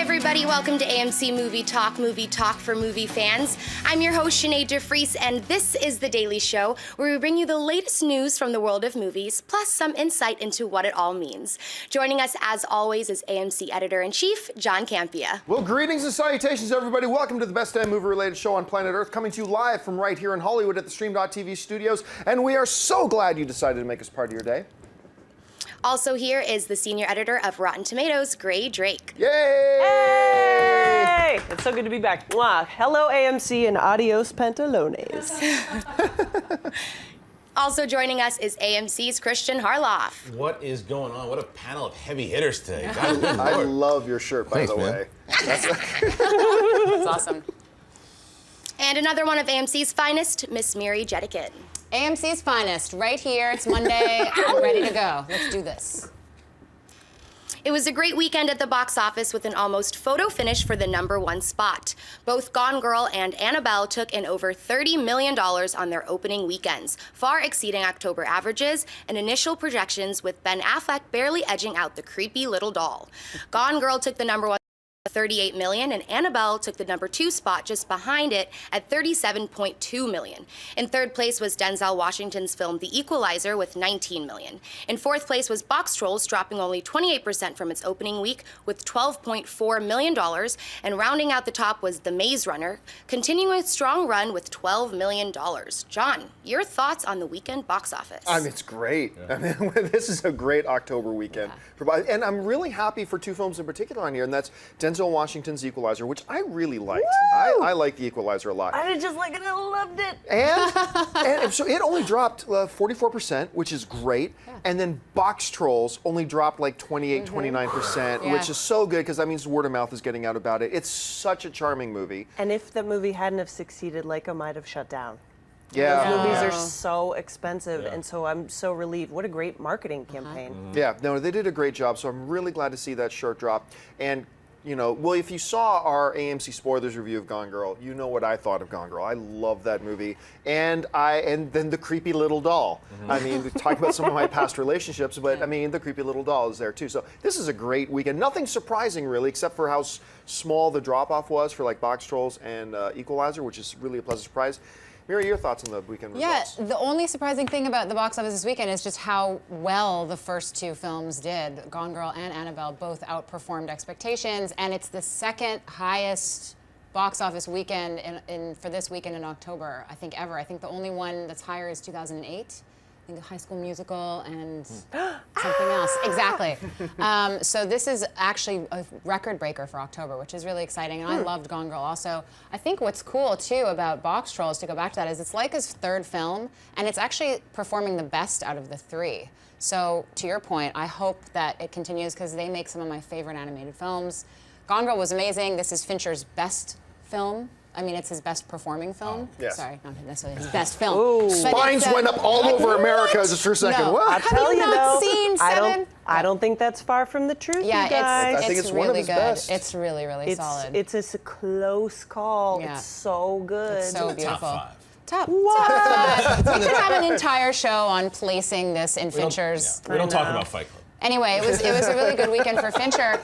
everybody, welcome to AMC Movie Talk for movie fans. I'm your host, Sinead DeFries, and this is The Daily Show, where we bring you the latest news from the world of movies, plus some insight into what it all means. Joining us, as always, is AMC Editor-in-Chief, John Campea. Well, greetings and salutations, everybody. Welcome to the best damn movie-related show on planet Earth, coming to you live from right here in Hollywood at the Stream.TV studios, and we are so glad you decided to make us part of your day. Also here is the senior editor of Rotten Tomatoes, Gray Drake. Yay! Hey! It's so good to be back. Mwah. Hello, AMC, and adios, pantalones. Also joining us is AMC's Christian Harloff. What is going on? What a panel of heavy hitters today. God, I love your shirt, by the way. That's awesome. And another one of AMC's finest, Miss Miri Jetikin. AMC's finest, right here. It's Monday. I'm ready to go. Let's do this. It was a great weekend at the box office with an almost photo finish for the #1 spot. Both Gone Girl and Annabelle took in over $30 million on their opening weekends, far exceeding October averages and initial projections, with Ben Affleck barely edging out the creepy little doll. Gone Girl took the #1 $38 million, and Annabelle took the #2 spot just behind it at $37.2 million. In third place was Denzel Washington's film The Equalizer with $19 million. In fourth place was Box Trolls, dropping only 28% from its opening week with $12.4 million. And rounding out the top was The Maze Runner, continuing its strong run with $12 million. John, your thoughts on the weekend box office? I mean, it's great. Yeah. I mean, this is a great October weekend. Yeah. And I'm really happy for two films in particular on here, and that's Denzel Washington's Equalizer, which I really liked. I like The Equalizer a lot. I did just like it. I loved it. And so it only dropped 44%, which is great. Yeah. And then Box Trolls only dropped like 29%, which is so good because that means word of mouth is getting out about it. It's such a charming movie. And if the movie hadn't have succeeded, Leica might have shut down. Yeah. Those movies are so expensive, and so I'm so relieved. What a great marketing campaign. Yeah, no, they did a great job, so I'm really glad to see that short drop. And you know, well, if you saw our AMC Spoilers review of Gone Girl, you know what I thought of Gone Girl. I love that movie. And then the creepy little doll. I mean, we talked about some of my past relationships, but I mean, the creepy little doll is there too. So this is a great weekend. Nothing surprising really, except for how small the drop-off was for like Box Trolls and Equalizer, which is really a pleasant surprise. Mira, your thoughts on the weekend results? Yeah, the only surprising thing about the box office this weekend is just how well the first two films did. Gone Girl and Annabelle both outperformed expectations, and it's the second highest box office weekend for this weekend in October, I think, ever. I think the only one that's higher is 2008. I think High School Musical and something else. Exactly. So this is actually a record breaker for October, which is really exciting. And I loved Gone Girl also. I think what's cool, too, about Box Trolls, to go back to that, is it's like his third film, and it's actually performing the best out of the three. So to your point, I hope that it continues, because they make some of my favorite animated films. Gone Girl was amazing. This is Fincher's best film. I mean, it's his best performing film. Yes. Sorry, not necessarily his best film. Ooh. Spines went up all over America just for a second. No. What? I'll tell you though, seen Seven? I don't think that's far from the truth, you guys. I think it's really one of his good. best. It's really, really solid. It's a close call. Yeah. It's so good. It's so beautiful. Top 5. Top 5. We could have an entire show on placing this in Fincher's. We don't talk about Fight Club. Anyway, it was a really good weekend for Fincher.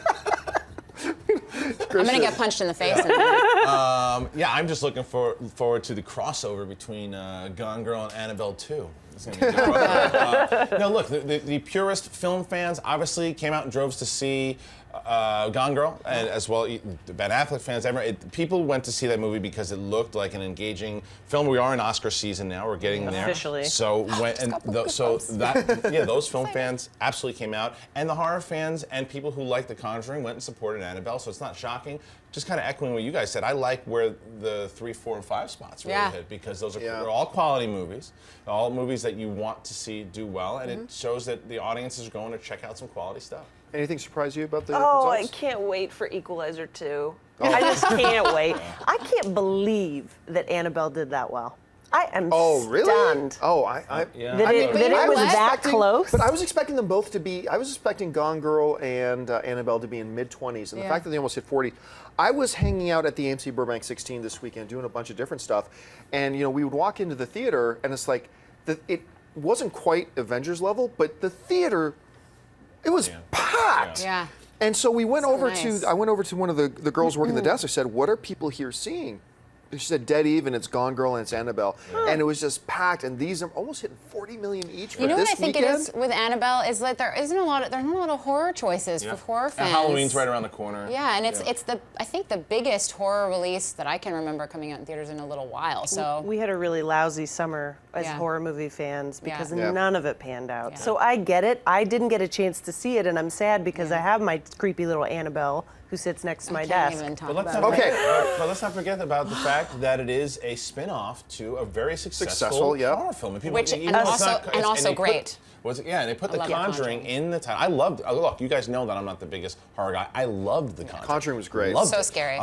I'm gonna get punched in the face. Yeah, I'm just looking forward to the crossover between Gone Girl and Annabelle 2. It's gonna be a good crossover. No, look, the purist film fans obviously came out in droves to see Gone Girl, and as well the Ben Affleck fans. People went to see that movie because it looked like an engaging film. We are in Oscar season now; we're getting there. Officially. So those film fans absolutely came out, and the horror fans and people who like The Conjuring went and supported Annabelle. So it's not shocking. Just kind of echoing what you guys said, I like where the 3, 4, and 5 spots really hit, because those are they're all quality movies, all movies that you want to see do well, and it shows that the audiences are going to check out some quality stuff. Anything surprise you about the Oh, results? I can't wait for Equalizer 2. I just can't wait. I can't believe that Annabelle did that well. I am stunned. Oh, that it was that close. But I was expecting them both to be, I was expecting Gone Girl and Annabelle to be in mid-20s, and the fact that they almost hit 40. I was hanging out at the AMC Burbank 16 this weekend doing a bunch of different stuff, and you know, we would walk into the theater, and it's like, it wasn't quite Avengers level, but the theater, it was packed. Yeah. And so we went So over nice. to, I went over to one of the girls working the desk. I said, what are people here seeing? She said, Dead Even, it's Gone Girl, and it's Annabelle. And it was just packed, and these are almost hitting 40 million each for You know this what I think weekend. it is with Annabelle is that there's not a lot of horror choices for horror fans. And Halloween's right around the corner. Yeah, and it's I think the biggest horror release that I can remember coming out in theaters in a little while. So We had a really lousy summer as Yeah. horror movie fans because Yeah. none of it panned out. Yeah. So I get it. I didn't get a chance to see it, and I'm sad because I have my creepy little Annabelle who sits next to my I can't desk. even talk But let's about not it. Okay. but let's not forget about the fact that it is a spin-off to a very successful Successful, yeah. horror film. And people, Which- even and though it's also- not- and it's- also they put- great. Yeah, they put The love The Conjuring Conjuring. in the title. I loved. Look, you guys know that I'm not the biggest horror guy. I loved The Conjuring. Conjuring was great. Loved So it. scary.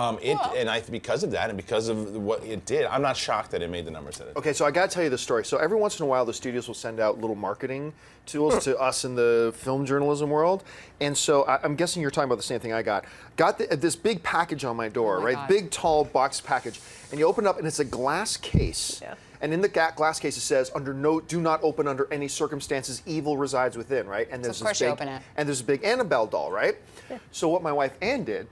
Because of that, and because of what it did, I'm not shocked that it made the numbers that it did. Okay, so I got to tell you the story. So every once in a while, the studios will send out little marketing tools to us in the film journalism world. And so I'm guessing you're talking about the same thing I got. Got this big package on my door, Oh my right? God. Big, tall box package. And you open it up, and it's a glass case. Yeah. And in the glass case, it says, do not open under any circumstances, evil resides within, right? And there's of course this you big, open it. And there's a big Annabelle doll, right? So what my wife Ann did,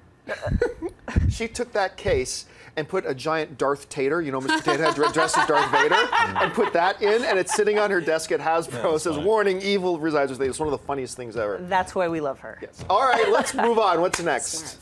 she took that case and put a giant Darth Tater, you know, Mr. Tater had dressed as Darth Vader, and put that in, and it's sitting on her desk at Hasbro. It says, funny. warning, evil resides within. It's one of the funniest things ever. That's why we love her. Yes. All right, let's move on. What's next?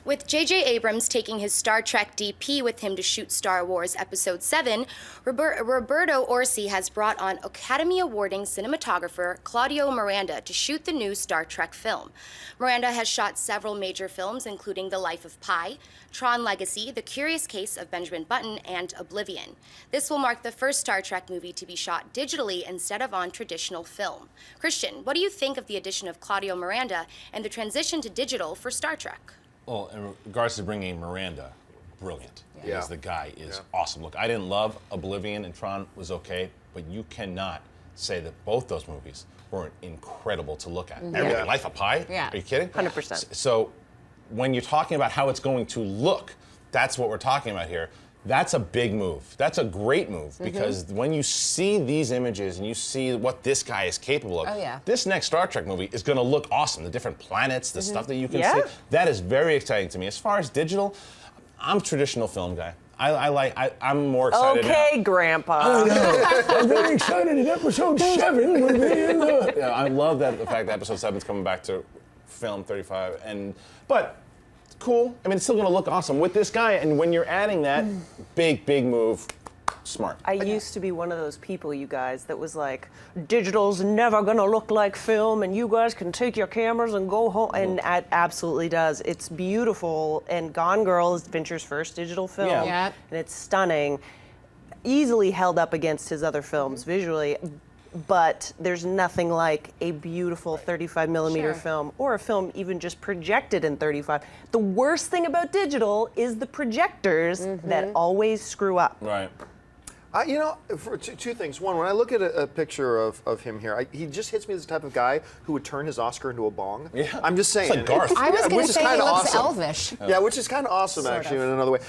With J.J. Abrams taking his Star Trek DP with him to shoot Star Wars Episode 7, Roberto Orci has brought on Academy Awarding cinematographer Claudio Miranda to shoot the new Star Trek film. Miranda has shot several major films, including The Life of Pi, Tron Legacy, The Curious Case of Benjamin Button, and Oblivion. This will mark the first Star Trek movie to be shot digitally instead of on traditional film. Christian, what do you think of the addition of Claudio Miranda and the transition to digital for Star Trek? Well, in regards to bringing Miranda, brilliant. Yeah. Because the guy is awesome. Look, I didn't love Oblivion, and Tron was okay, but you cannot say that both those movies weren't incredible to look at. Everything. Life of Pi? Yeah. Are you kidding? 100%. So when you're talking about how it's going to look, that's what we're talking about here. That's a big move. That's a great move because when you see these images and you see what this guy is capable of, Oh, yeah. this next Star Trek movie is going to look awesome. The different planets, the stuff that you can Yeah. see, that is very exciting to me. As far as digital, I'm a traditional film guy. I'm more excited. Okay, Grandpa. I'm very excited in episode 7. We'll be in the... Yeah, I love that the fact that episode 7 is coming back to film 35, but cool. I mean, it's still going to look awesome with this guy. And when you're adding that, big move, smart. I used to be one of those people, you guys, that was like, digital's never gonna look like film, and you guys can take your cameras and go home. And it absolutely does. It's beautiful. And Gone Girl is Fincher's first digital film. Yeah. Yeah. And it's stunning. Easily held up against his other films visually. But there's nothing like a beautiful 35 millimeter Sure. film, or a film even just projected in 35. The worst thing about digital is the projectors that always screw up. Right. You know, for two things. One, when I look at a picture of him here, he just hits me as the type of guy who would turn his Oscar into a bong. Yeah. I'm just saying. It's like Garth. I was Yeah, going which to is say he kinda looks awesome. elvish. Yeah, which is kind of awesome, Sort actually, of. in another way.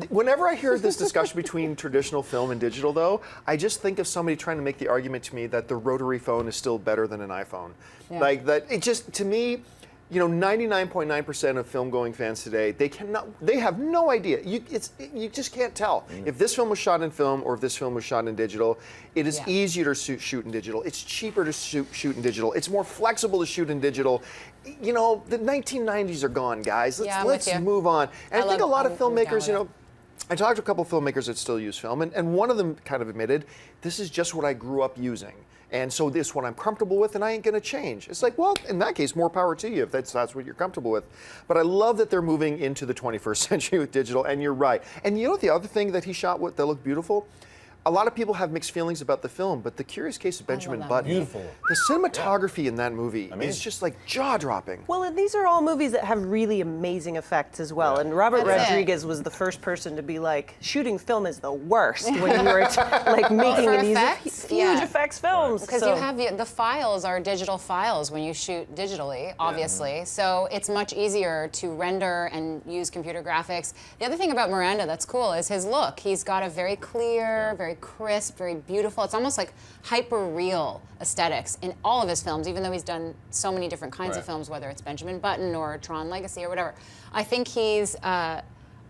Whenever I hear this discussion between traditional film and digital, though, I just think of somebody trying to make the argument to me that the rotary phone is still better than an iPhone. Yeah. Like that, it just, to me, you know, 99.9% of film-going fans today, they have no idea. You just can't tell. If this film was shot in film or if this film was shot in digital, it is Yeah. easier to shoot in digital. It's cheaper to shoot in digital. It's more flexible to shoot in digital. You know, the 1990s are gone, guys. Yeah, I'm with Let's you. move on. And I think a lot of I'm down filmmakers, with you it. know, I talked to a couple of filmmakers that still use film, and one of them kind of admitted, this is just what I grew up using. And so this is what I'm comfortable with, and I ain't gonna change. It's like, well, in that case, more power to you if that's what you're comfortable with. But I love that they're moving into the 21st century with digital, and you're right. And you know the other thing that he shot that looked beautiful? A lot of people have mixed feelings about the film, but The Curious Case of Benjamin that Button, Beautiful. the cinematography in that movie is Amazing. just like jaw-dropping. Well, and these are all movies that have really amazing effects as well. And Robert That's it. Rodriguez was the first person to be like, shooting film is the worst when you were like making For these effects? huge Yeah. effects films. Because So- you have the files are digital files when you shoot digitally, obviously. So it's much easier to render and use computer graphics. The other thing about Miranda that's cool is his look. He's got a very clear, very very crisp, very beautiful. It's almost like hyper-real aesthetics in all of his films, even though he's done so many different kinds of Right. films, whether it's Benjamin Button or Tron Legacy or whatever. I think he's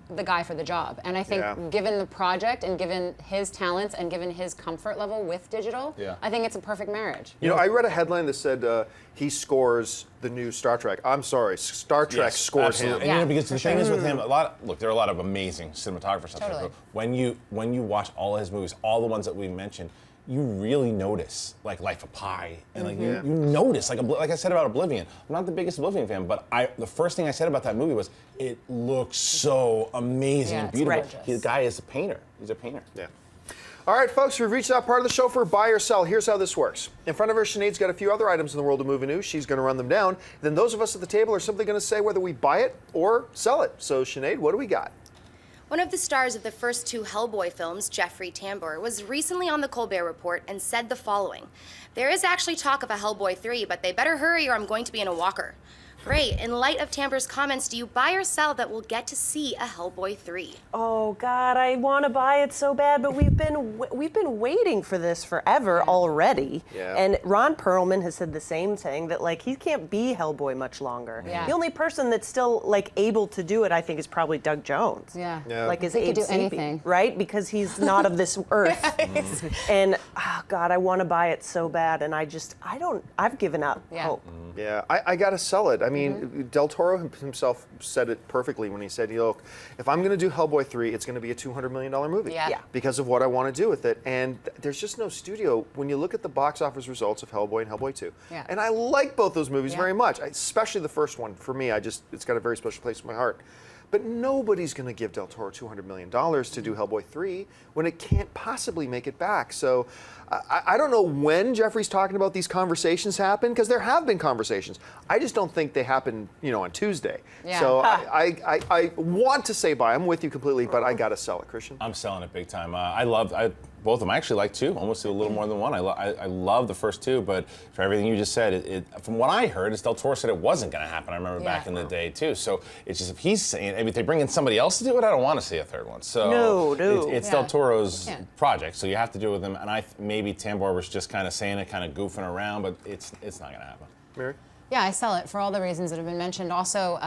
the guy for the job. And I think given the project and given his talents and given his comfort level with digital, I think it's a perfect marriage. You know, I read a headline that said he scores the new Star Trek. I'm sorry, Star Trek scores absolutely. him. And, because the thing is with him, look, there are a lot of amazing cinematographers out there. Totally. But when you watch all of his movies, all the ones that we mentioned, you really notice, like Life of Pi, and like you notice, like I said about Oblivion. I'm not the biggest Oblivion fan, but the first thing I said about that movie was it looks so amazing and it's beautiful. gorgeous. The guy is a painter. He's a painter. Yeah. All right, folks, we've reached that part of the show for buy or sell. Here's how this works. In front of her, Sinead's got a few other items in the world of movie news. She's going to run them down. Then those of us at the table are simply going to say whether we buy it or sell it. So, Sinead, what do we got? One of the stars of the first two Hellboy films, Jeffrey Tambor, was recently on the Colbert Report and said the following: "There is actually talk of a Hellboy 3, but they better hurry or I'm going to be in a walker." Ray, in light of Tambor's comments, do you buy or sell that we'll get to see a Hellboy 3? Oh God, I want to buy it so bad, but we've been waiting for this forever already. Yeah. And Ron Perlman has said the same thing, that like he can't be Hellboy much longer. Yeah. The only person that's still like able to do it, I think, is probably Doug Jones. Yeah. Like as He could Abe do Sapien, anything. right? Because he's not of this earth. And oh God, I want to buy it so bad, and I've given up hope. Yeah, I got to sell it. I mean, Del Toro himself said it perfectly when he said, look, if I'm going to do Hellboy 3, it's going to be a $200 million movie Yeah. because of what I want to do with it. And there's just no studio. When you look at the box office results of Hellboy and Hellboy 2, and I like both those movies very much, especially the first one. For me, it's got a very special place in my heart. But nobody's going to give Del Toro $200 million to do Hellboy 3 when it can't possibly make it back. So I don't know when Jeffrey's talking about these conversations happen, because there have been conversations. I just don't think they happen, on Tuesday. Yeah. So I want to say buy. I'm with you completely, but I got to sell it, Christian. I'm selling it big time. Both of them. I actually like two, almost a little more than one. I love the first two, but for everything you just said, from what I heard, Del Toro said it wasn't going to happen. I remember back in the day too. So it's just, if he's saying, if they bring in somebody else to do it, I don't want to see a third one. So No. it's Del Toro's project, so you have to do it with him. And maybe Tambor was just kind of saying it, kind of goofing around, but it's not going to happen. Mary? Yeah, I sell it for all the reasons that have been mentioned. Also,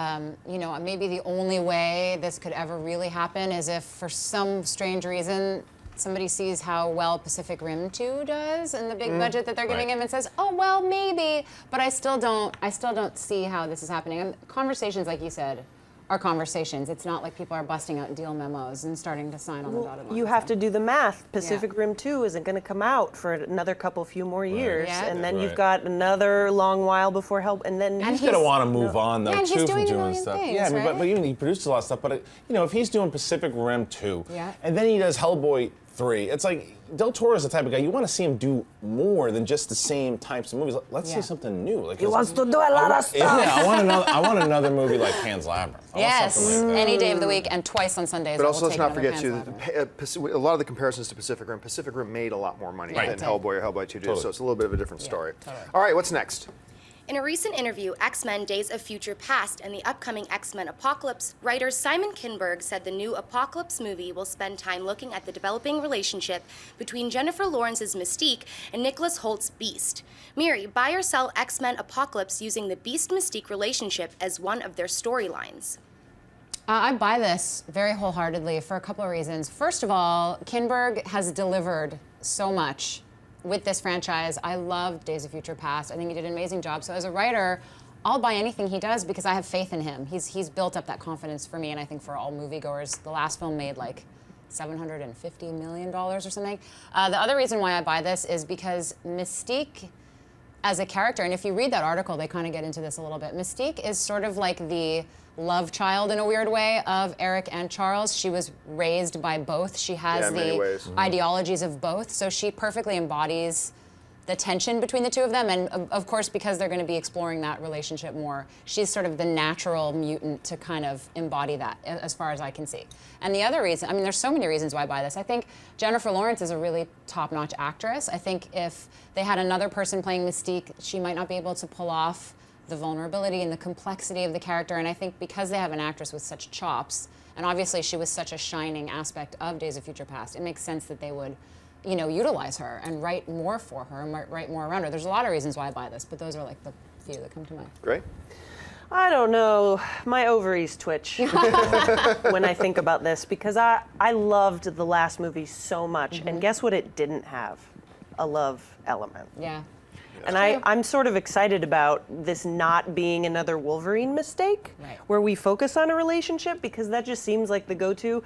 maybe the only way this could ever really happen is if, for some strange reason, somebody sees how well Pacific Rim 2 does and the big budget that they're giving him and says, "Oh well, maybe," but I still don't see how this is happening. And conversations, like you said, are conversations. It's not like people are busting out deal memos and starting to sign on the dotted line. You have to do the math. Pacific Rim 2 isn't going to come out for another few more years, Yeah. and then Right. you've got another long while before help, and then And He's going to want to move on, though, Yeah, and too, he's from doing a doing million stuff. things, Yeah, I mean, right? but even he produced a lot of stuff. But if he's doing Pacific Rim 2, Yeah. and then he does Hellboy 3, it's like Del Toro is the type of guy you want to see him do more than just the same types of movies. Let's see something new. Like, he wants to do a lot of stuff. Yeah, I want another movie like Pan's Labyrinth. I want Yes, something like that. any day of the week and twice on Sundays. But I also, will let's take not another forget, Pan's too, Labyrinth. a lot of the comparisons to Pacific Rim made a lot more money Right. than Hellboy or Hellboy 2 did, Totally. so it's a little bit of a different story. totally. All right, what's next? In a recent interview, X-Men Days of Future Past and the upcoming X-Men Apocalypse, writer Simon Kinberg said the new Apocalypse movie will spend time looking at the developing relationship between Jennifer Lawrence's Mystique and Nicholas Holt's Beast. Miri, buy or sell X-Men Apocalypse using the Beast-Mystique relationship as one of their storylines? I buy this very wholeheartedly for a couple of reasons. First of all, Kinberg has delivered so much with this franchise. I loved Days of Future Past. I think he did an amazing job. So as a writer, I'll buy anything he does because I have faith in him. He's built up that confidence for me, and I think for all moviegoers. The last film made like $750 million or something. The other reason why I buy this is because Mystique as a character, and if you read that article, they kind of get into this a little bit. Mystique is sort of like the love child in a weird way of Eric and Charles. She was raised by both. She has Yeah, in many the ways. ideologies of both, so she perfectly embodies the tension between the two of them. And of course, because they're going to be exploring that relationship more, she's sort of the natural mutant to kind of embody that, as far as I can see. And the other reason, I mean, there's so many reasons why I buy this. I think Jennifer Lawrence is a really top-notch actress. I think if they had another person playing Mystique, she might not be able to pull off the vulnerability and the complexity of the character. And I think because they have an actress with such chops, and obviously she was such a shining aspect of Days of Future Past, it makes sense that they would utilize her and write more for her and write more around her. There's a lot of reasons why I buy this, but those are like the few that come to mind. Great. I don't know. My ovaries twitch when I think about this because I loved the last movie so much. And guess what it didn't have? A love element. Yeah. And I'm sort of excited about this not being another Wolverine mistake where we focus on a relationship because that just seems like the go-to.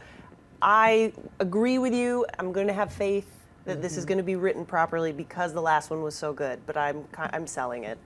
I agree with you. I'm going to have faith that this is going to be written properly because the last one was so good, but I'm selling it.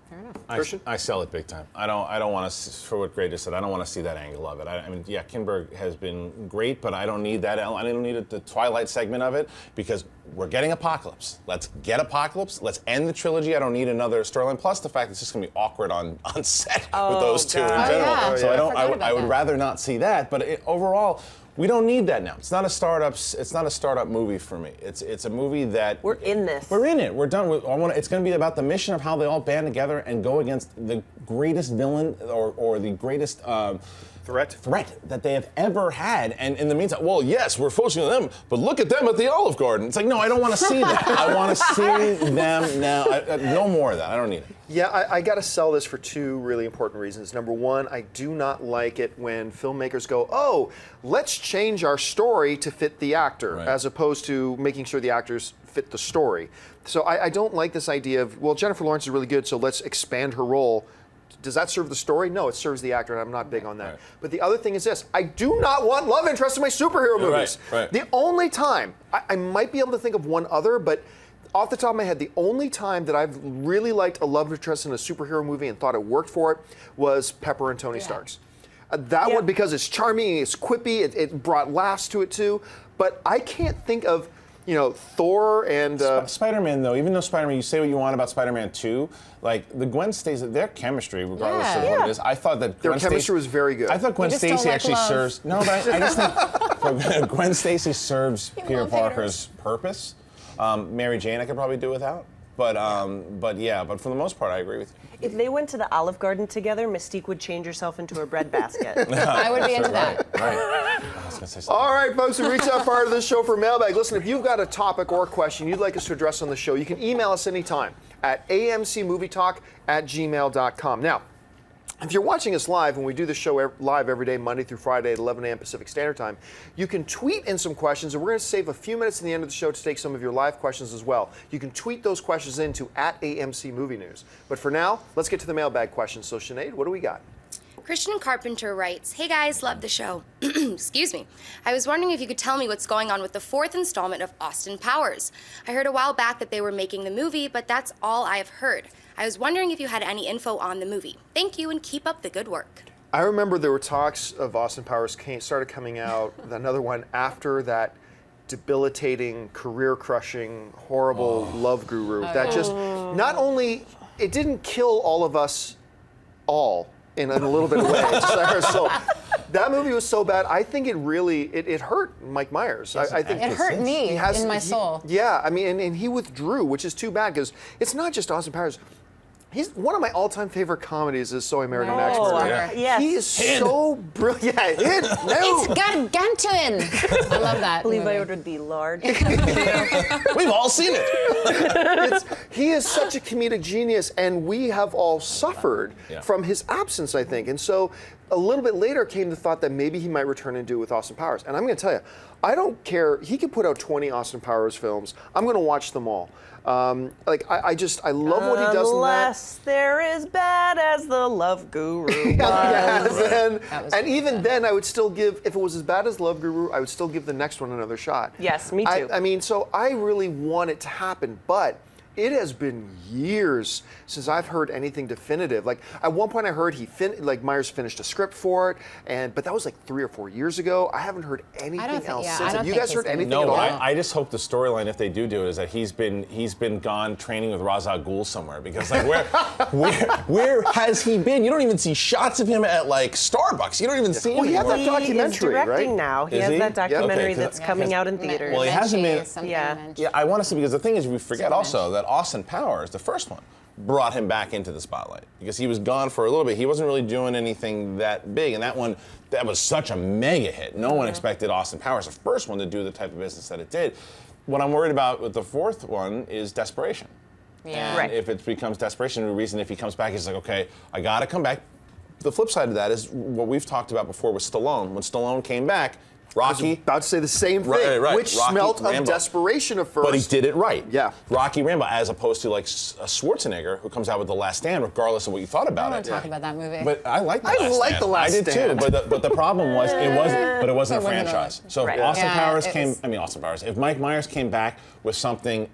Fair enough. I sell it big time. I don't want to, for what Gray just said, I don't want to see that angle of it. I mean, yeah, Kinberg has been great, but I don't need that. I don't need the Twilight segment of it because we're getting Apocalypse. Let's get Apocalypse. Let's end the trilogy. I don't need another storyline. Plus the fact it's just going to be awkward on set with those two in general. Yeah. So I would rather not see that. But overall, we don't need that now. It's not a startup movie for me. It's a movie that We're in this. We're in it. We're done. It's going to be about the mission of how they all band together and go against the greatest villain or the greatest threat that they have ever had. And in the meantime, well, yes, we're focusing on them, but look at them at the Olive Garden. It's like, no, I don't want to see that. I want to see them now. No more of that. I don't need it. Yeah, I got to sell this for two really important reasons. Number one, I do not like it when filmmakers go, oh, let's change our story to fit the actor, as opposed to making sure the actors fit the story. So I don't like this idea of, well, Jennifer Lawrence is really good, so let's expand her role. Does that serve the story? No, it serves the actor, and I'm not big on that. But the other thing is this. I do not want love interest in my superhero movies. Right. The only time, I might be able to think of one other, but off the top of my head, the only time that I've really liked a love interest in a superhero movie and thought it worked for it was Pepper and Tony Stark's. That one, because it's charming, it's quippy, it brought laughs to it too. But I can't think of, Thor and Spider-Man, though, even though Spider-Man, you say what you want about Spider-Man 2, like the Gwen Stacy, their chemistry, regardless of what it is, I thought that their chemistry was very good. I thought Gwen just don't Stacy like actually love. serves. No, but I just think Gwen Stacy serves Peter love Parker's purpose. Mary Jane, I could probably do without. But for the most part, I agree with you. If they went to the Olive Garden together, Mystique would change herself into a bread basket. I would be into that. Right. I was going to say something. All right, folks, we've reached that part of the show for Mailbag. Listen, if you've got a topic or a question you'd like us to address on the show, you can email us anytime at amcmovietalk@gmail.com. Now, if you're watching us live, when we do the show live every day, Monday through Friday at 11 a.m. Pacific Standard Time, you can tweet in some questions, and we're going to save a few minutes at the end of the show to take some of your live questions as well. You can tweet those questions into @AMC Movie News. But for now, let's get to the mailbag questions. So, Sinead, what do we got? Christian Carpenter writes, "Hey guys, love the show. Excuse me. I was wondering if you could tell me what's going on with the 4th installment of Austin Powers. I heard a while back that they were making the movie, but that's all I have heard. I was wondering if you had any info on the movie. Thank you and keep up the good work." I remember there were talks of Austin Powers started coming out, another one after that debilitating, career-crushing, horrible Love Guru. That just, not only, it didn't kill all of us all in a little bit of way. So that movie was so bad, I think it hurt Mike Myers. I think It hurt me in my soul. Yeah, I mean, and he withdrew, which is too bad because it's not just Austin Powers. He's one of my all-time favorite comedies is So I Married an Axe-Murderer. Yes. He is so brilliant. Yeah, no. It's gargantuan. I love that. I believe movie. I ordered the large. We've all seen it. He is such a comedic genius, and we have all suffered from his absence, I think. And so a little bit later came the thought that maybe he might return and do it with Austin Powers. And I'm going to tell you, I don't care. He could put out 20 Austin Powers films. I'm going to watch them all. I love what he does in that. Unless they're as bad as the Love Guru was. And even then, I would still give, if it was as bad as Love Guru, I would still give the next one another shot. Yes, me too. I mean, so I really want it to happen, but it has been years since I've heard anything definitive. Like at one point, I heard Myers finished a script for it, but that was like 3 or 4 years ago. I haven't heard anything else since. Have you guys heard anything at all? I just hope the storyline, if they do it, is that he's been gone training with Ra's al Ghul somewhere. Because like where has he been? You don't even see shots of him at like Starbucks. You don't even see him. Well, he had that He is documentary, directing right? now. He Is has he? that documentary Okay, that's coming out in theaters. Well, he hasn't been. Yeah. Yeah, I want to see, because the thing is, we forget also that Austin Powers, the first one, brought him back into the spotlight because he was gone for a little bit. He wasn't really doing anything that big, and that was such a mega hit. No one expected Austin Powers, the first one, to do the type of business that it did. what I'm worried about with the fourth one is desperation. Yeah. And Right. if it becomes desperation, the reason if he comes back, he's like, okay, I got to come back. The flip side of that is what we've talked about before with Stallone. When Stallone came back, Rocky. About to say the same thing, Right. which Rocky, smelt of Rambo. desperation at first. But he did it right. Yeah. Rocky Rambo, as opposed to like a Schwarzenegger who comes out with The Last Stand, regardless of what you thought I about don't it. want to talk about that movie. But I like The I Last like Stand. The Last I did Stand. too. But the problem was it wasn't a It wasn't franchise. So if Right. Austin Yeah, Powers it came, was- I mean Austin Powers. If Mike Myers came back with something,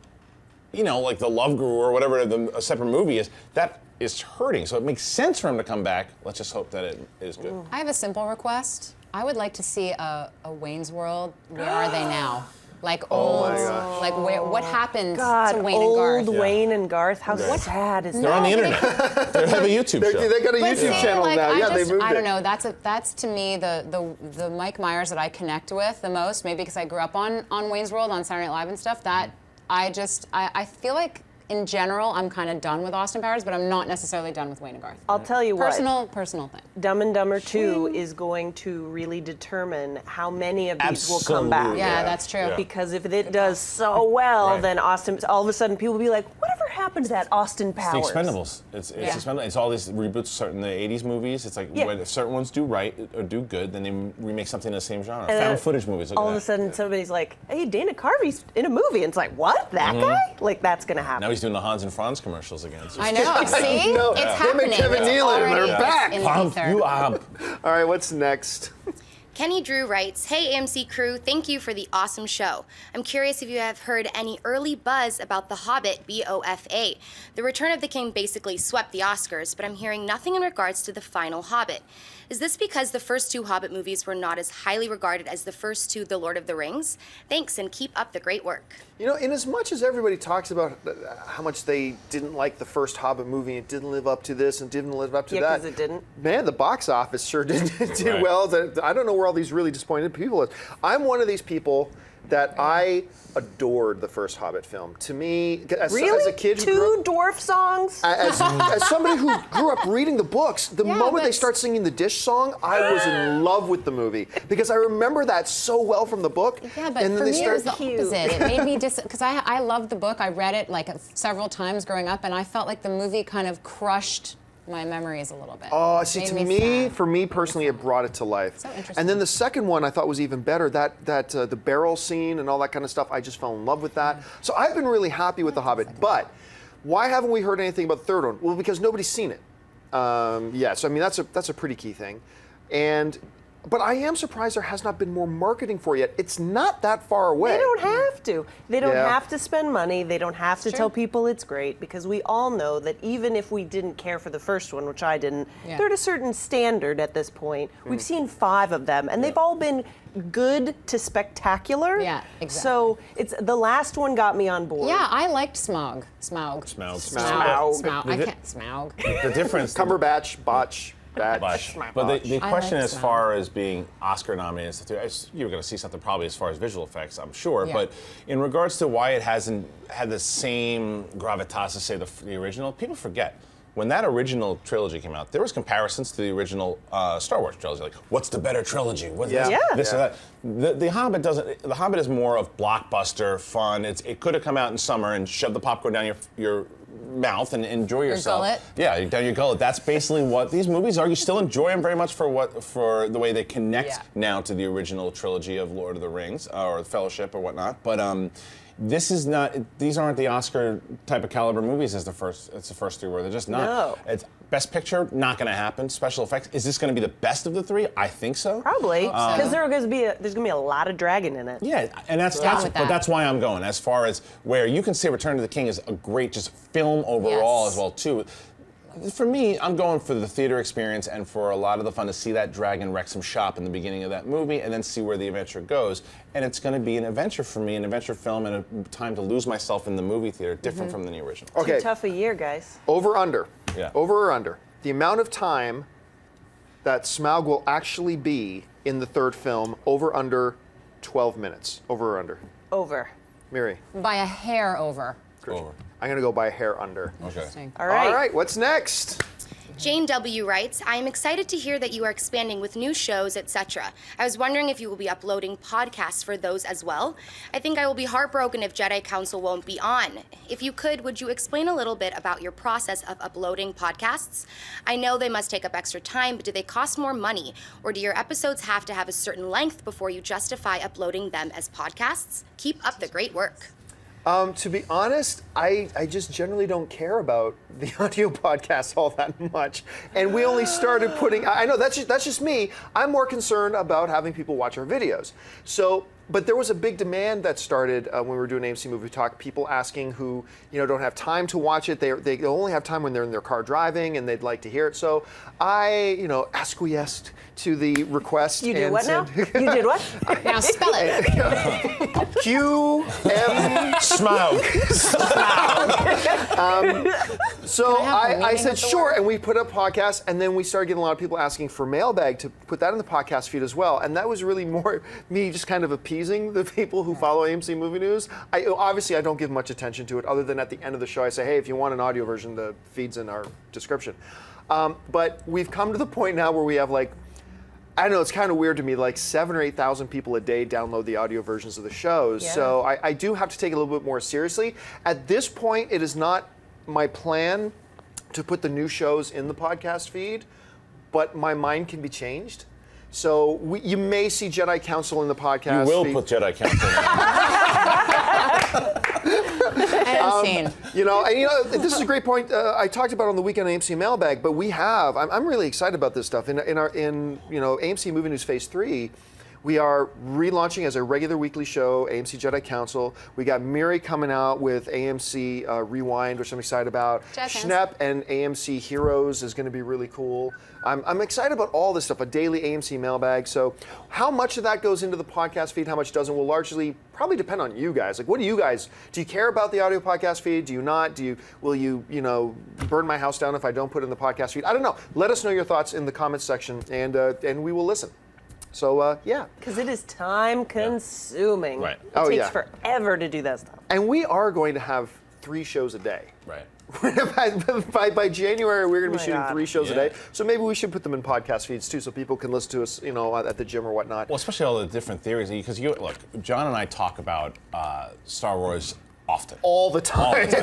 you know, like The Love Guru or whatever a separate movie is, that is hurting. So it makes sense for him to come back. Let's just hope that it is good. I have a simple request. I would like to see a Wayne's World. Where are they now? Like old, my gosh. like what happened God, to Wayne old and Garth? Wayne and Garth. How sad is They're that? on the No, but internet. They have a YouTube show. They got a But YouTube see, channel like, now. Yeah, I they moved I it. don't know. That's to me the Mike Myers that I connect with the most. Maybe because I grew up on Wayne's World on Saturday Night Live and stuff. That I feel like in general I'm kind of done with Austin Powers, but I'm not necessarily done with Wayne and Garth. I'll tell you what. Personal thing. Dumb and Dumber 2 is going to really determine how many of these will come back. Absolutely. Yeah, that's true. Yeah. Because if it does so well, Right. then Austin, all of a sudden people will be like, whatever happened to that Austin It's Powers? the Expendables. It's Yeah. Expendables. It's all these reboots certain the 80s movies. It's like Yeah. when certain ones do right or do good, then they remake something in the same genre. And Found then footage movies. Look All at of a that. sudden somebody's like, hey, Dana Carvey's in a movie. And it's like, what? That guy? Like, that's going to happen. Now he's doing the Hans and Franz commercials again. So I know. See, know. it's Him and happening. Kevin It's Nealon are already back. in the Pump ether. you up. All right, what's next? Kenny Drew writes, "Hey AMC crew, thank you for the awesome show. I'm curious if you have heard any early buzz about The Hobbit, BOFA. The Return of the King basically swept the Oscars, but I'm hearing nothing in regards to the final Hobbit. Is this because the first two Hobbit movies were not as highly regarded as the first two The Lord of the Rings? Thanks and keep up the great work." You know, in as much as everybody talks about how much they didn't like the first Hobbit movie, it didn't live up to this and didn't live up to Yeah, that. 'cause it didn't. Man, the box office sure did Right. well. I don't know where all these really disappointed people is. I'm one of these people that I adored the first Hobbit film. To me, as Really? a kid who grew Two up, dwarf songs? as somebody who grew up reading the books, the Yeah, moment they but- start singing the Dish song, I was in love with the movie because I remember that so well from the book. Yeah, but and then for they me start it was the Cute. opposite. It made me because I loved the book. I read it like several times growing up, and I felt like the movie kind of crushed my memories a little bit. Oh, see, Made to me me, sad. for me personally, it brought it to life. So interesting. And then the second one I thought was even better. That the barrel scene and all that kind of stuff, I just fell in love with that. So I've been really happy with The Hobbit. But why haven't we heard anything about the third one? Well, because nobody's seen it. Yeah, so I mean that's a pretty key thing. But I am surprised there has not been more marketing for it yet. It's not that far away. They don't have to. They don't Yeah. have to spend money. They don't have to tell people it's great because we all know that even if we didn't care for the first one, which I didn't, Yeah. they're at a certain standard at this point. Hmm. We've seen 5 of them, and they've all been good to spectacular. Yeah, exactly. So it's the last one got me on board. Yeah, I liked Smaug. Smaug. Smaug. I can't Smaug. The difference. Cumberbatch, Batch. But the I question like as Smaug. far as being Oscar nominated, you're going to see something probably as far as visual effects, I'm sure. Yeah. But in regards to why it hasn't had the same gravitas as say the original, people forget. When that original trilogy came out, there was comparisons to the original Star Wars trilogy. Like, what's the better trilogy? What's Yeah. Yeah. this or that? The Hobbit doesn't. The Hobbit is more of blockbuster fun. It could have come out in summer and shoved the popcorn down your mouth and enjoy yourself. gullet. Yeah, down your gullet. That's basically what these movies are. You still enjoy them very much for the way they connect Yeah. now to the original trilogy of Lord of the Rings or Fellowship or whatnot. But this is not. These aren't the Oscar type of caliber movies as the first. It's the first 3 were. They're just not. No. It's Best Picture, not going to happen. Special effects. Is this going to be the best of the 3? I think so. Probably, because there's going to be a lot of dragon in it. Yeah, and that's with but that. that's why I'm going. As far as where you can say Return of the King is a great just film overall Yes. as well too. For me, I'm going for the theater experience and for a lot of the fun to see that dragon wreck some shop in the beginning of that movie and then see where the adventure goes. And it's going to be an adventure for me, an adventure film, and a time to lose myself in the movie theater, different from the original. Okay, Too tough a year, guys. over under. Yeah. Over or under. The amount of time that Smaug will actually be in the third film, over under 12 minutes. Over or under. Over. Miri. By a hair over. Over. I'm going to go by a hair under. Okay. Interesting. All right. All right, what's next? Jane W. writes, I am excited to hear that you are expanding with new shows, etc. I was wondering if you will be uploading podcasts for those as well. I think I will be heartbroken if Jedi Council won't be on. If you could, would you explain a little bit about your process of uploading podcasts? I know they must take up extra time, but do they cost more money? Or do your episodes have to have a certain length before you justify uploading them as podcasts? Keep up the great work. To be honest, I just generally don't care about the audio podcasts all that much. And we only started putting, I know that's just me. I'm more concerned about having people watch our videos. So, but there was a big demand that started when we were doing AMC Movie Talk, people asking who, don't have time to watch it. They only have time when they're in their car driving and they'd like to hear it. So I, acquiesced to the request. You did and what now? said, You did what? Now spell it. QM Smoke. So Can I have the I meaning said of the sure, word? and we put up podcasts, and then we started getting a lot of people asking for mailbag to put that in the podcast feed as well, and that was really more me just kind of appeasing the people who follow AMC Movie News. Obviously I don't give much attention to it, other than at the end of the show I say, hey, if you want an audio version, the feed's in our description. But we've come to the point now where we have I don't know, it's kind of weird to me, 7,000 or 8,000 people a day download the audio versions of the shows. Yeah. So I do have to take it a little bit more seriously. At this point, it is not my plan to put the new shows in the podcast feed, but my mind can be changed. So you may see Jedi Council in the podcast You will feed. put Jedi Council And scene. And this is a great point. I talked about it on the weekend AMC Mail Bag, but we have. I'm really excited about this stuff. In AMC Movie News Phase 3, we are relaunching as a regular weekly show, AMC Jedi Council. We got Miri coming out with AMC Rewind, which I'm excited about. Jazz hands. Schnepp and AMC Heroes is going to be really cool. I'm excited about all this stuff, a daily AMC mailbag. So how much of that goes into the podcast feed, how much doesn't, will largely probably depend on you guys. What do you guys, do you care about the audio podcast feed? Do you not? Will you burn my house down if I don't put it in the podcast feed? I don't know. Let us know your thoughts in the comments section, and we will listen. So, yeah. Because it is time consuming. Right. It Oh, takes yeah. forever to do that stuff. And we are going to have 3 shows a day. Right. by January, we're going to be my shooting God. 3 shows a Yeah. day. So maybe we should put them in podcast feeds too, so people can listen to us, at the gym or whatnot. Well, especially all the different theories, because look, John and I talk about Star Wars often. all the time. So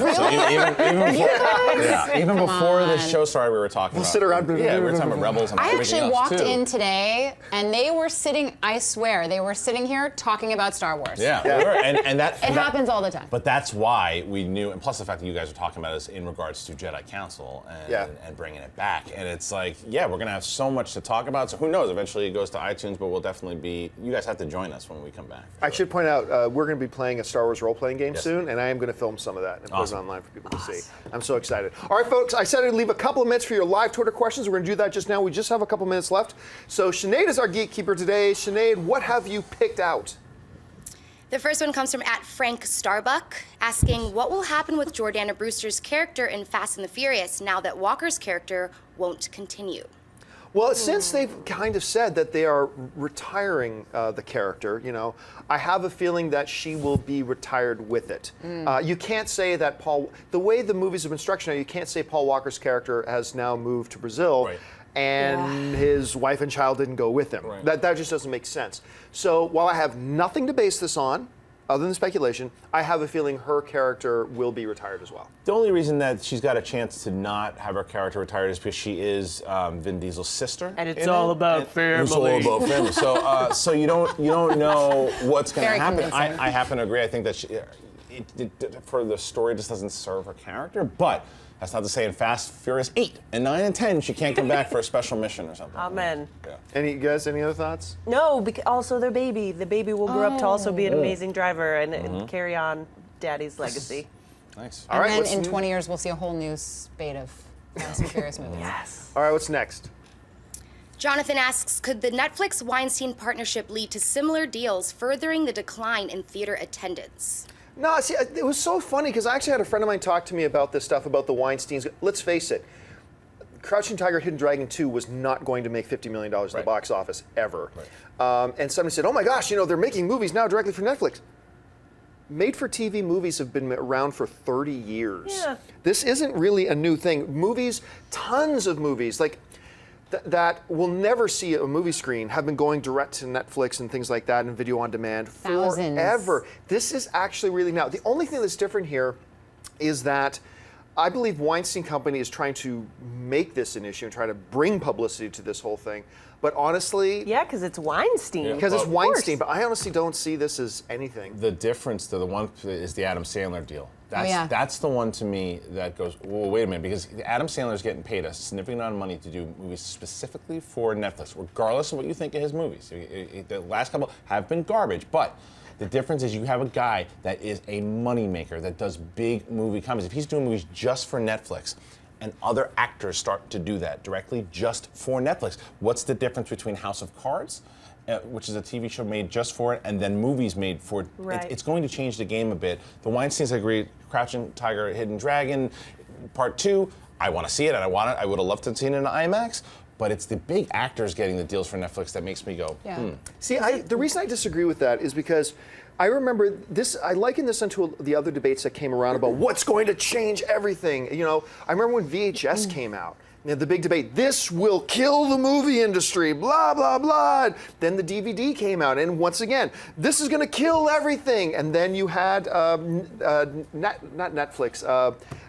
even before the on. show started, we were talking about. sit around- Yeah, we were talking about Rebels and I everything actually else, walked too. in today, and they were sitting. I swear, they were sitting here talking about Star Wars. Yeah, we were, and that It happens all the time. But that's why we knew, and plus the fact that you guys are talking about us in regards to Jedi Council and bringing it back. And it's we're going to have so much to talk about. So who knows? Eventually it goes to iTunes, but we'll definitely be, you guys have to join us when we come back. I should point out, we're going to be playing a Star Wars role-playing game Yes. soon, and I am going to film some of that and Awesome. put it online for people to see. I'm so excited. All right, folks, I said I'd leave a couple of minutes for your live Twitter questions. We're going to do that just now. We just have a couple minutes left. So Sinead is our Geek Keeper today. Sinead, what have you picked out? The first one comes from @Frank Starbuck, asking, what will happen with Jordana Brewster's character in Fast and the Furious now that Walker's character won't continue? Well, since they've kind of said that they are retiring the character, I have a feeling that she will be retired with it. You can't say that the way the movies have been structured now, you can't say Paul Walker's character has now moved to Brazil. Right. And his wife and child didn't go with him. Right. That just doesn't make sense. So while I have nothing to base this on, other than speculation, I have a feeling her character will be retired as well. The only reason that she's got a chance to not have her character retired is because she is Vin Diesel's sister. And it's in all it. about And family. It's all about family. So you don't know what's going to Very happen. convincing. I happen to agree. I think that for the story, it just doesn't serve her character. But that's not to say in Fast, Furious 8 and 9 and 10 she can't come back for a special mission or something. Amen. Yeah. Any other thoughts? No, also their baby. The baby will grow up to also be an amazing driver and carry on Daddy's legacy. Nice. All And right, then what's in n- 20 years, we'll see a whole new spate of Fast and Furious movies. Yes. All right, what's next? Jonathan asks, could the Netflix-Weinstein partnership lead to similar deals, furthering the decline in theater attendance? No, see, it was so funny because I actually had a friend of mine talk to me about this stuff about the Weinsteins. Let's face it, Crouching Tiger, Hidden Dragon 2 was not going to make $50 million in the Right. box office ever. Right. And somebody said, oh my gosh, they're making movies now directly for Netflix. made-for-TV movies have been around for 30 years. Yeah. This isn't really a new thing. Movies, tons of movies, like that will never see a movie screen have been going direct to Netflix and things like that and video on demand Thousands. forever. This is actually really now. The only thing that's different here is that I believe Weinstein Company is trying to make this an issue and try to bring publicity to this whole thing. But honestly, Yeah, because it's Weinstein. because it's Of course. Weinstein, but I honestly don't see this as anything. The difference to the one is the Adam Sandler deal. yeah. That's the one to me that goes, well, wait a minute, because Adam Sandler's getting paid a significant amount of money to do movies specifically for Netflix, regardless of what you think of his movies. The last couple have been garbage, but the difference is you have a guy that is a moneymaker, that does big movie comedies. If he's doing movies just for Netflix, and other actors start to do that directly just for Netflix, what's the difference between House of Cards, which is a TV show made just for it, and then movies made for it? Right. It's going to change the game a bit. The Weinsteins agree, Crouching Tiger, Hidden Dragon, Part 2, I want to see it, and I want it. I would have loved to have seen it in IMAX, but it's the big actors getting the deals for Netflix that makes me go, Yeah. See, the reason I disagree with that is because I remember this, I liken this unto the other debates that came around about what's going to change everything. You know, I remember when VHS came out. You know, the big debate, this will kill the movie industry, blah, blah, blah. Then the DVD came out, and once again, this is going to kill everything. And then you had, not Netflix,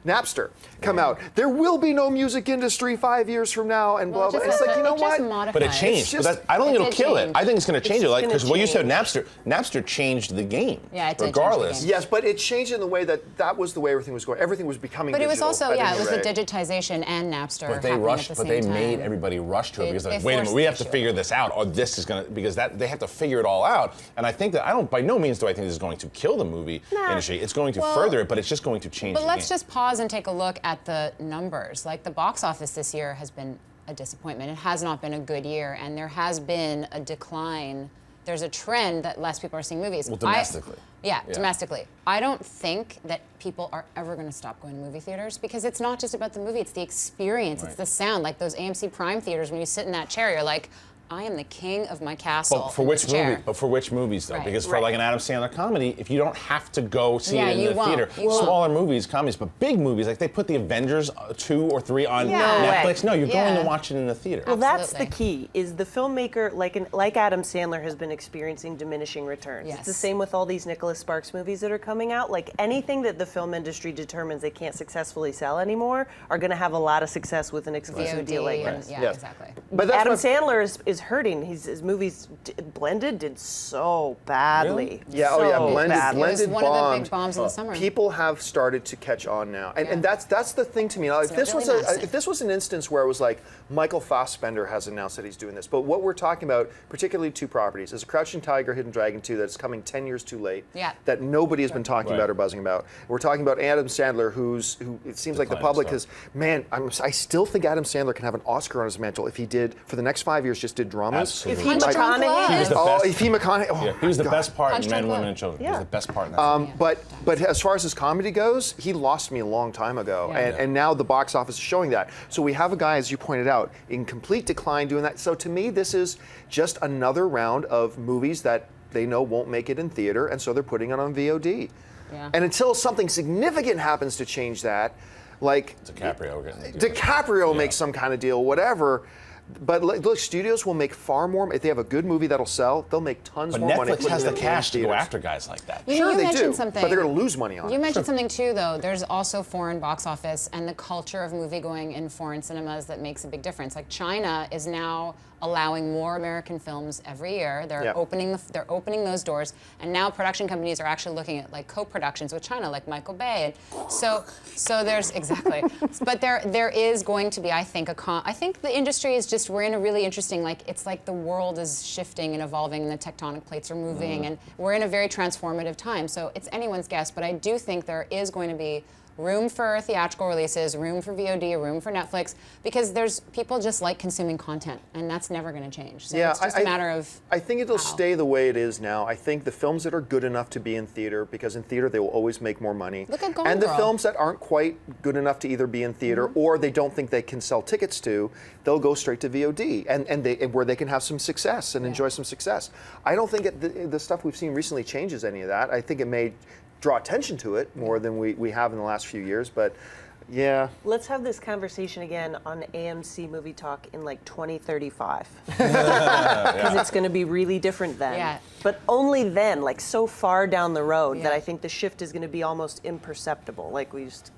Napster come out. There will be no music industry 5 years from now, and blah, blah. It's like, you know what? but it changed. It's just- I don't think It it'll did kill it. change. I think it's going to change it, like gonna because what you said, change. Napster changed the game. Yeah, it did change the regardless. game. Yes, but it changed in the way that was the way everything was going. Everything was becoming But it was digital also, at yeah, any it was the rate. digitization and Napster But they happening rushed. at the But same they made time. everybody rush to it They- because they like, wait a minute, forced we the have to issue. figure this out, or this is gonna because they have to figure it all out. And I think that I don't. By no means do I think this is going to kill the movie industry. It's going to Well, further it, but it's just going to change. But the let's game. just pause and take a look at the numbers. Like the box office this year has been a disappointment. It has not been a good year, and there has been a decline. There's a trend that less people are seeing movies. Well, domestically. Yeah, Yeah. domestically. I don't think that people are ever going to stop going to movie theaters because it's not just about the movie, it's the experience, it's Right. the sound. Like those AMC Prime theaters, when you sit in that chair, you're like, I am the king of my castle. But for in which this chair. movie? But for which movies though? Right. Because for Right. like an Adam Sandler comedy, if you don't have to go see Yeah, it in you the won't. theater, You won't. smaller movies, comedies, but big movies like they put the Avengers 2 or 3 on Yeah. No way. Netflix. No, you're going to Yeah. watch it in the theater. Well, that's the Absolutely. key. Is the filmmaker like Adam Sandler has been experiencing diminishing returns. It's the Yes. same with all these Nicholas Sparks movies that are coming out. Like anything that the film industry determines they can't successfully sell anymore are going to have a lot of success with an exclusive VOD deal like and, this. yeah, Yes. exactly. But that's Adam my- Sandler is hurting. His movies Blended did so badly. Yeah, so oh yeah, blended, badly. It was blended one of the bombed. big bombs in the summer. People have started to catch on now, and Yeah. that's the thing to me. Now, if this really was massive. if this was an instance where it was like Michael Fassbender has announced that he's doing this, but what we're talking about, particularly two properties, is Crouching Tiger, Hidden Dragon 2 that's coming 10 years too late. Yeah. That nobody has been talking Right. about or buzzing about. We're talking about Adam Sandler, who it seems like the Declining public star. has. Man, I still think Adam Sandler can have an Oscar on his mantle if he did for the next 5 years just did dramas. Absolutely. If he Punch Drunk McConaughey, Love. He was the Oh, best. if he McConaughey. Oh, Yeah, he was the God. best part Punch in Drunk Men, Women, Love. and Children. He Yeah. was the best part in that. But as far as his comedy goes, he lost me a long time ago, Yeah. and now the box office is showing that. So we have a guy, as you pointed out, in complete decline doing that. So to me, this is just another round of movies that they know won't make it in theater, and so they're putting it on VOD. Yeah. And until something significant happens to change that, like DiCaprio getting the deal. DiCaprio makes some kind of deal, whatever. But look, studios will make far more. If they have a good movie that'll sell, they'll make tons But more money. Netflix putting has it the in cash to go theaters. after guys like that. You know, Sure, you they mentioned do, something. but they're going to lose money on You it. mentioned something too, though. There's also foreign box office and the culture of movie going in foreign cinemas that makes a big difference. Like China is now allowing more American films every year. They're Yeah. they're opening those doors, and now production companies are actually looking at like co-productions with China, like Michael Bay. And so there's exactly. But there is going to be, I think, I think the industry is just we're in a really interesting it's like the world is shifting and evolving, and the tectonic plates are moving, and we're in a very transformative time. So it's anyone's guess, but I do think there is going to be room for theatrical releases, room for VOD, room for Netflix, because there's people just like consuming content, and that's never going to change. So it's just a matter of. I think it'll how. stay the way it is now. I think the films that are good enough to be in theater, because in theater they will always make more money. Look at Gone And the Girl. films that aren't quite good enough to either be in theater or they don't think they can sell tickets to, they'll go straight to VOD, and where they can have some success and enjoy some success. I don't think the stuff we've seen recently changes any of that. I think it may draw attention to it more than we have in the last few years. But yeah. Let's have this conversation again on AMC Movie Talk in like 2035. Because it's going to be really different then. Yeah. But only then, like so far down the road that Yeah. I think the shift is going to be almost imperceptible. Like we just...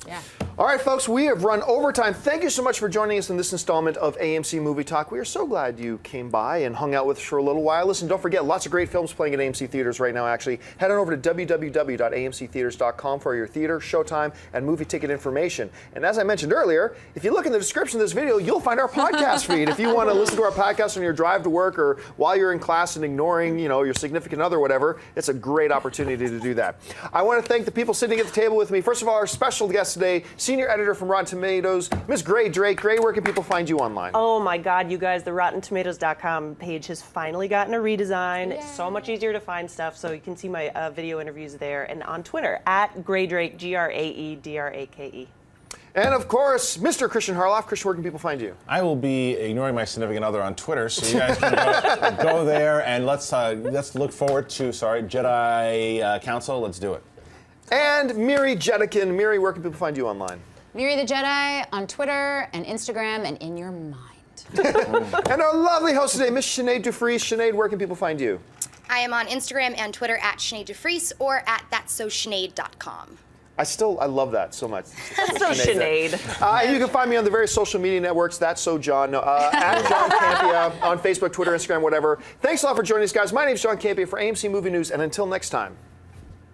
Yeah. All right, folks, we have run overtime. Thank you so much for joining us in this installment of AMC Movie Talk. We are so glad you came by and hung out with us for a little while. Listen, don't forget, lots of great films playing at AMC theaters right now, actually. Head on over to www.amctheaters.com for your theater, showtime, and movie ticket information. And as I mentioned earlier, if you look in the description of this video, you'll find our podcast feed. If you want to listen to our podcast on your drive to work or while you're in class and ignoring, your significant other or whatever, it's a great opportunity to do that. I want to thank the people sitting at the table with me. First of all, our special guest today, senior editor from Rotten Tomatoes, Ms. Gray Drake. Gray, where can people find you online? Oh my God, you guys, the RottenTomatoes.com page has finally gotten a redesign. It's so much easier to find stuff, so you can see my video interviews there, and on Twitter, @GrayDrake, GRAEDRAKE. And of course, Mr. Christian Harloff. Christian, where can people find you? I will be ignoring my significant other on Twitter, so you guys can go there and let's look forward to Jedi Council. Let's do it. And Miri Jedikin. Miri, where can people find you online? Miri the Jedi on Twitter and Instagram and in your mind. And our lovely host today, Miss Sinead DeFries. Sinead, where can people find you? I am on Instagram and Twitter @Sinead DeFries or @thatsosinead.com. I love that so much. So Sinead. You can find me on the various social media networks. That's so John. At John Campia on Facebook, Twitter, Instagram, whatever. Thanks a lot for joining us, guys. My name's John Campia for AMC Movie News, and until next time,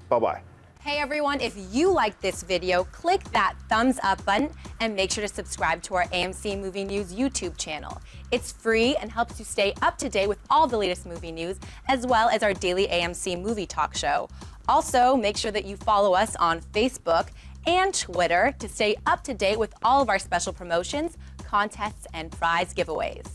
bye-bye. Hey everyone, if you liked this video, click that thumbs up button and make sure to subscribe to our AMC Movie News YouTube channel. It's free and helps you stay up to date with all the latest movie news, as well as our daily AMC Movie Talk show. Also, make sure that you follow us on Facebook and Twitter to stay up to date with all of our special promotions, contests, and prize giveaways.